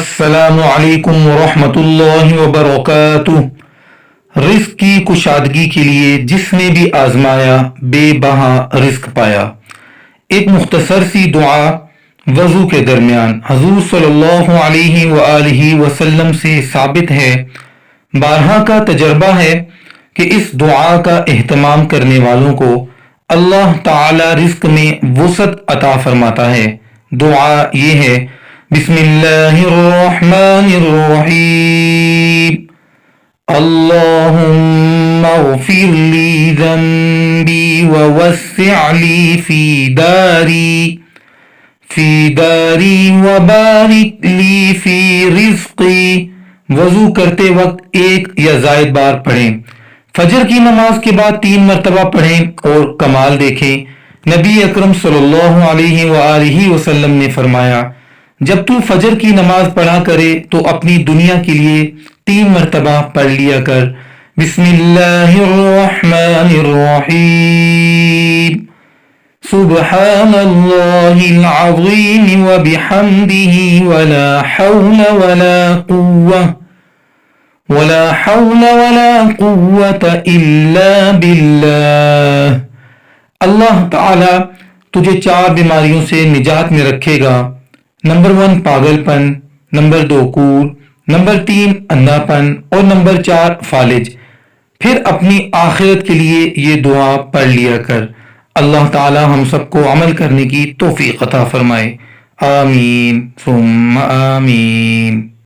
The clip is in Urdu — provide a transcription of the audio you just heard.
السلام علیکم ورحمۃ اللہ وبرکاتہ۔ رزق کی کشادگی کے لیے جس نے بھی آزمایا بے بہا رزق پایا۔ ایک مختصر سی دعا وضو کے درمیان حضور صلی اللہ علیہ وآلہ وسلم سے ثابت ہے، بارہا کا تجربہ ہے کہ اس دعا کا اہتمام کرنے والوں کو اللہ تعالی رزق میں وسعت عطا فرماتا ہے۔ دعا یہ ہے: بسم اللہ الرحمن الرحیم، اللہم اغفر لی ذنبی ووسع لی فی داری وبارک لی فی رزقی۔ وضو کرتے وقت ایک یا زائد بار پڑھیں، فجر کی نماز کے بعد 3 مرتبہ پڑھیں اور کمال دیکھیں۔ نبی اکرم صلی اللہ علیہ وآلہ وسلم نے فرمایا، جب تو فجر کی نماز پڑھا کرے تو اپنی دنیا کے لیے 3 مرتبہ پڑھ لیا کر: بسم اللہ الرحمن الرحیم، سبحان اللہ العظیم وبحمدہ ولا حول ولا قوة الا باللہ۔ اللہ تعالی تجھے 4 بیماریوں سے نجات میں رکھے گا: نمبر 1 پاگل پن، نمبر 2 کور، نمبر 3 اندھا پن اور نمبر 4 فالج۔ پھر اپنی آخرت کے لیے یہ دعا پڑھ لیا کر۔ اللہ تعالی ہم سب کو عمل کرنے کی توفیق عطا فرمائے، آمین ثم آمین۔